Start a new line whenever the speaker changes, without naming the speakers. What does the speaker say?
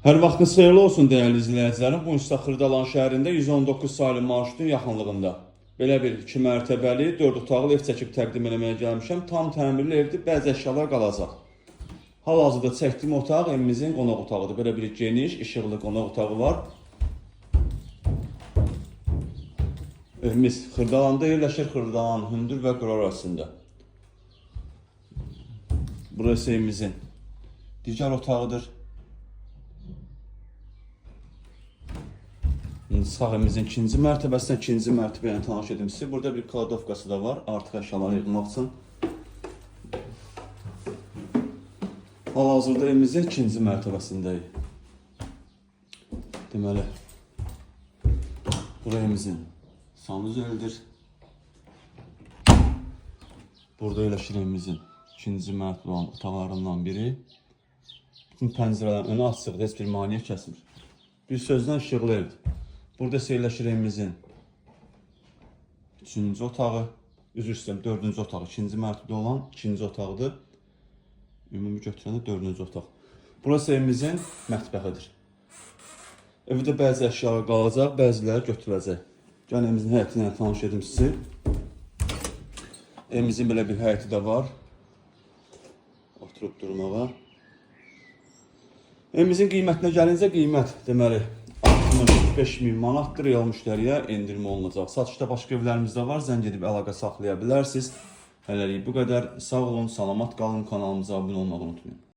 Hər vaxtınız xeyirli olsun dəyərli izləyicilərim. Bu Şuşa Xırdalan şəhərində 119 saylı marşrutun yaxınlığında belə bir 2 mərtəbəli 4 otaqlı ev çəkib təqdim etməyə gəlmişəm. Tam təmirli evdir, bəzi əşyalar qalacaq. Hal-hazırda çəkdiyim otaq evimizin qonaq otağıdır. Belə bir geniş, işıqlı qonaq otağı var. Evimiz Xırdalanda yerləşir, Xırdalan, Hündür və Qırar arasında. Burası evimizin digər otağıdır. Sağ evimizin ikinci mərtəbəsinə, ikinci mərtəbə ilə tanış edim sizi. Burada bir kladovkası da var, artıq əşyaları yığmaq üçün. Hal-hazırda evimizin ikinci mərtəbəsindəyik. Deməli, bura evimizin sanuzelidir. Burada yerləşir evimizin ikinci mərtəbə olan otaqlarından biri. Bütün pəncərələrin önü açıqdır, heç bir maneə kəsmir. Bir sözdən işıqlı evdir. Burada yerləşir evimizin 3-cü otağı, üzr istəyirəm, 4-cü otağı, 2-ci mərtəbədə olan 2-ci otaqdır. Ümumi götürəndə 4-cü otaq. Burası evimizin mətbəxidir. Evdə bəzi əşyalar qalacaq, bəziləri götürüləcək. Gəlin evimizin həyəti ilə tanış edim sizi. Evimizin belə bir həyəti də var. Oturub durmağa. Evimizin qiymətinə gəlincə qiymət deməli 65.000 manatdır, real müştəriyə endirmə olunacaq. Satışda başqa evlərimiz də var, zəng edib əlaqə saxlaya bilərsiniz. Hələlik bu qədər. Sağ olun, salamat qalın, kanalımıza abunə olmağı unutmayın.